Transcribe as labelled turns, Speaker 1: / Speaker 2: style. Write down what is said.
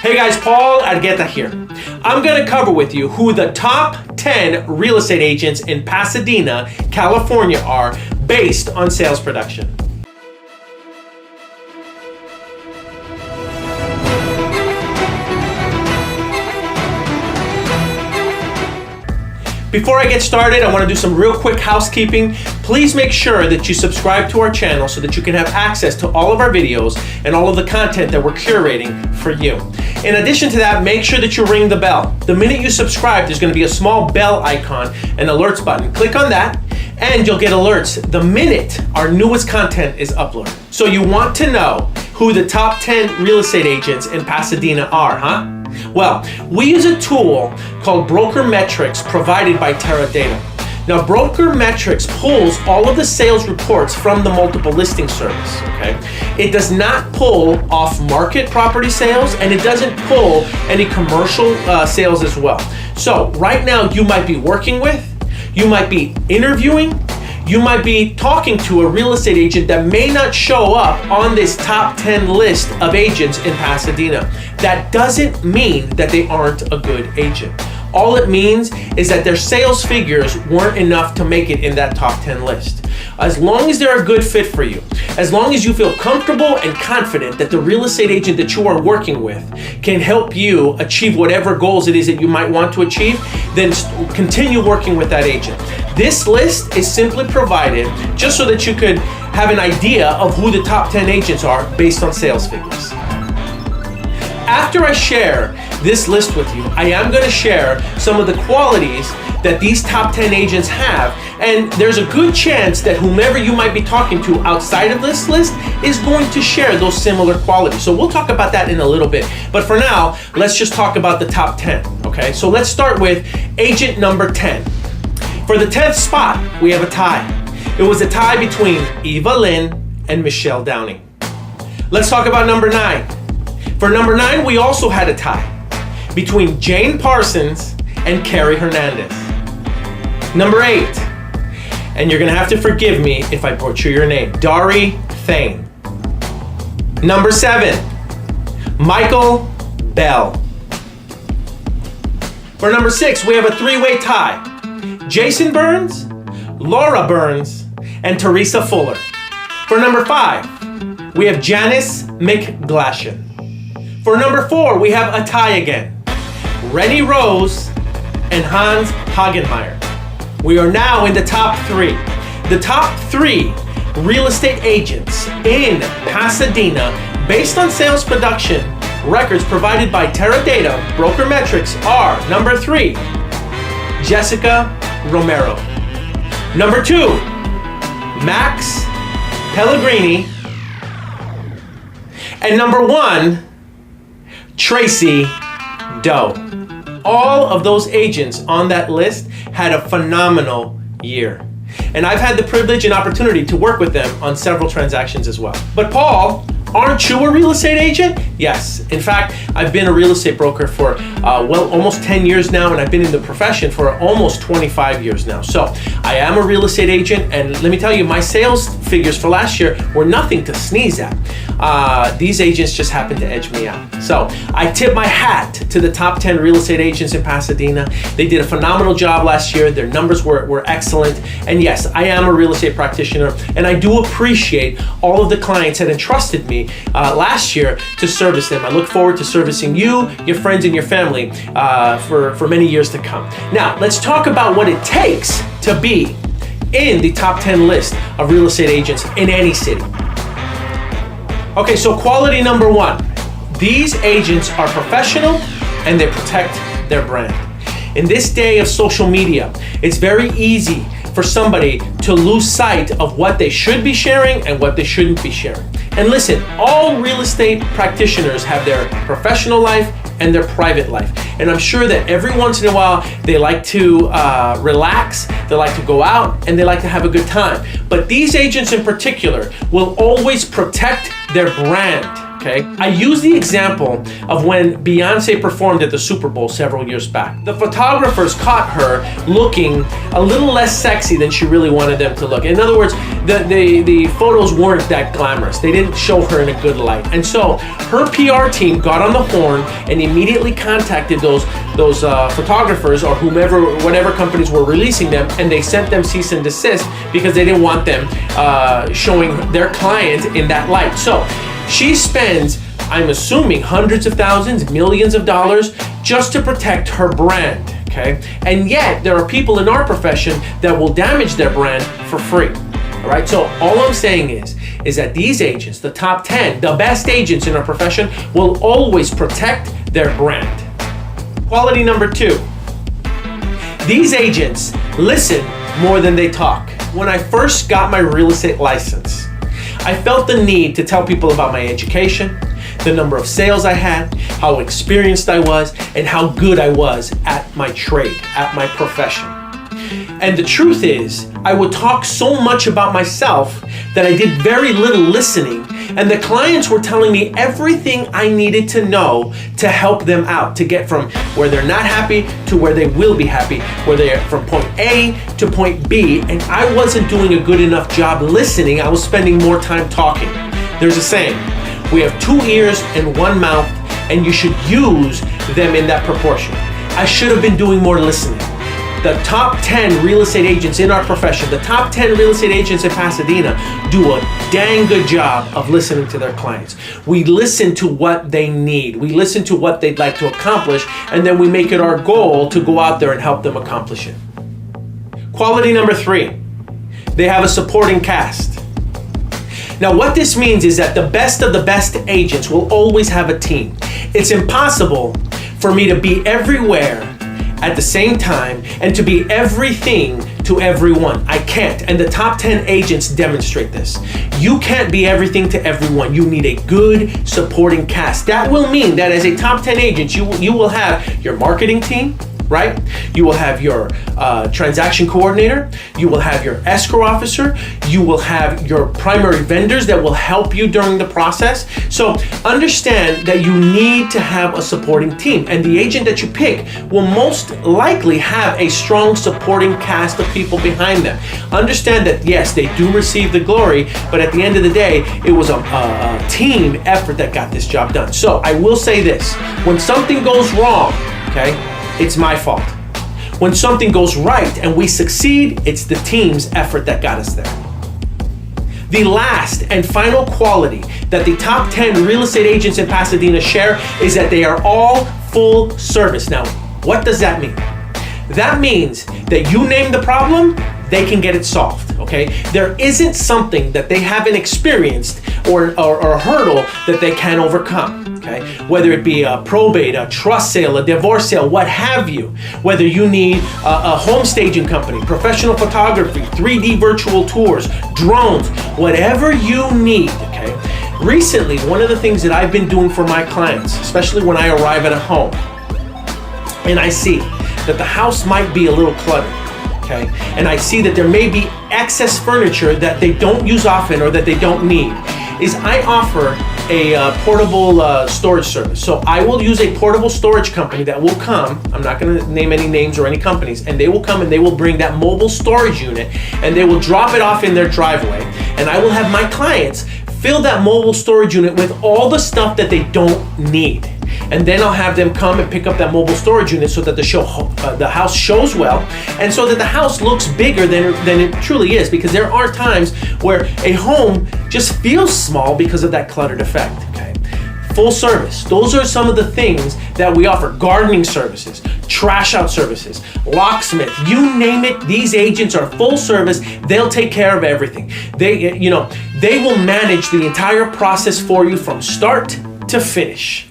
Speaker 1: Hey guys, Paul Argueta here. I'm going to cover with you who the top 10 real estate agents in Pasadena, California are based on sales production. Before I get started, I want to do some real quick housekeeping. Please make sure that you subscribe to our channel so that you can have access to all of our videos and all of the content that we're curating for you. In addition to that, make sure that you ring the bell. The minute you subscribe, there's going to be a small bell icon and alerts button. Click on that and you'll get alerts the minute our newest content is uploaded. So you want to know who the top 10 real estate agents in Pasadena are, huh? Well, we use a tool called Broker Metrics provided by Terradatum. Now, Broker Metrics pulls all of the sales reports from the multiple listing service, okay? It does not pull off-market property sales, and it doesn't pull any commercial sales as well. So right now, you might be working with, you might be interviewing, you might be talking to a real estate agent that may not show up on this top 10 list of agents in Pasadena. That doesn't mean that they aren't a good agent. All it means is that their sales figures weren't enough to make it in that top 10 list. As long as they're a good fit for you, as long as you feel comfortable and confident that the real estate agent that you are working with can help you achieve whatever goals it is that you might want to achieve, then continue working with that agent. This list is simply provided just so that you could have an idea of who the top 10 agents are based on sales figures. After I share this list with you, I am going to share some of the qualities that these top 10 agents have, and there's a good chance that whomever you might be talking to outside of this list is going to share those similar qualities. So we'll talk about that in a little bit. But for now, let's just talk about the top 10, okay? So let's start with agent number 10. For the 10th spot, we have a tie. It was a tie between Eva Lynn and Michelle Downing. Let's talk about number 9. For number 9, we also had a tie between Jane Parsons and Carrie Hernandez. Number 8, and you're gonna have to forgive me if I butcher your name, Dari Thane. Number 7, Michael Bell. For number 6, we have a 3-way tie. Jason Burns, Laura Burns, and Teresa Fuller. For number 5, we have Janice McGlashan. For number 4, we have a tie again. Rennie Rose and Hans Hagenmeyer. We are now in the top 3. The top 3 real estate agents in Pasadena based on sales production records provided by Terradatum Broker Metrics are number 3, Jessica Romero. Number 2, Max Pellegrini. And number 1, Tracy Doe. All of those agents on that list had a phenomenal year. And I've had the privilege and opportunity to work with them on several transactions as well. But Paul, aren't you a real estate agent? Yes. In fact, I've been a real estate broker for almost 10 years now, and I've been in the profession for almost 25 years now. So I am a real estate agent, and let me tell you, my sales figures for last year were nothing to sneeze at. These agents just happened to edge me out. So I tip my hat to the top 10 real estate agents in Pasadena. They did a phenomenal job last year. Their numbers were excellent. And yes, I am a real estate practitioner, and I do appreciate all of the clients that entrusted me last year to service them. I look forward to servicing you, your friends, and your family for many years to come. Now, let's talk about what it takes to be in the top 10 list of real estate agents in any city. Okay, so quality number 1. These agents are professional and they protect their brand. In this day of social media, it's very easy for somebody to lose sight of what they should be sharing and what they shouldn't be sharing. And listen, all real estate practitioners have their professional life and their private life. And I'm sure that every once in a while, they like to relax, they like to go out, and they like to have a good time. But these agents in particular will always protect their brand. Okay? I use the example of when Beyonce performed at the Super Bowl several years back. The photographers caught her looking a little less sexy than she really wanted them to look. In other words, the photos weren't that glamorous. They didn't show her in a good light. And so her PR team got on the horn and immediately contacted those photographers or whatever companies were releasing them, and they sent them cease and desist because they didn't want them showing their client in that light. So she spends, I'm assuming, hundreds of thousands, millions of dollars just to protect her brand, okay? And yet, there are people in our profession that will damage their brand for free, all right? So all I'm saying is that these agents, the top 10, the best agents in our profession, will always protect their brand. Quality number 2. These agents listen more than they talk. When I first got my real estate license, I felt the need to tell people about my education, the number of sales I had, how experienced I was, and how good I was at my trade, at my profession. And the truth is, I would talk so much about myself that I did very little listening, and the clients were telling me everything I needed to know to help them out, to get from where they're not happy to where they will be happy, where they're from point A to point B, and I wasn't doing a good enough job listening. I was spending more time talking. There's a saying, we have 2 ears and 1 mouth, and you should use them in that proportion. I should have been doing more listening. The top 10 real estate agents in our profession, the top 10 real estate agents in Pasadena do a dang good job of listening to their clients. We listen to what they need. We listen to what they'd like to accomplish, and then we make it our goal to go out there and help them accomplish it. Quality number 3, they have a supporting cast. Now, what this means is that the best of the best agents will always have a team. It's impossible for me to be everywhere at the same time and to be everything to everyone. I can't, and the top 10 agents demonstrate this. You can't be everything to everyone. You need a good supporting cast. That will mean that as a top 10 agent, you will have your marketing team, right? You will have your transaction coordinator. You will have your escrow officer. You will have your primary vendors that will help you during the process. So understand that you need to have a supporting team, and the agent that you pick will most likely have a strong supporting cast of people behind them. Understand that, yes, they do receive the glory, but at the end of the day, it was a team effort that got this job done. So I will say this, when something goes wrong, okay, it's my fault. When something goes right and we succeed, it's the team's effort that got us there. The last and final quality that the top 10 real estate agents in Pasadena share is that they are all full service. Now, what does that mean? That means that you name the problem, they can get it solved, okay? There isn't something that they haven't experienced or a hurdle that they can't overcome, okay? Whether it be a probate, a trust sale, a divorce sale, what have you. Whether you need a home staging company, professional photography, 3D virtual tours, drones, whatever you need, okay? Recently, one of the things that I've been doing for my clients, especially when I arrive at a home, and I see that the house might be a little cluttered, okay? And I see that there may be excess furniture that they don't use often or that they don't need, is I offer a portable storage service. So I will use a portable storage company that will come, I'm not gonna name any names or any companies, and they will come and they will bring that mobile storage unit and they will drop it off in their driveway, and I will have my clients fill that mobile storage unit with all the stuff that they don't need. And then I'll have them come and pick up that mobile storage unit so that the house shows well, and so that the house looks bigger than it truly is, because there are times where a home just feels small because of that cluttered effect, okay? Full service. Those are some of the things that we offer. Gardening services, trash out services, locksmith, you name it, these agents are full service. They'll take care of everything. They will manage the entire process for you from start to finish.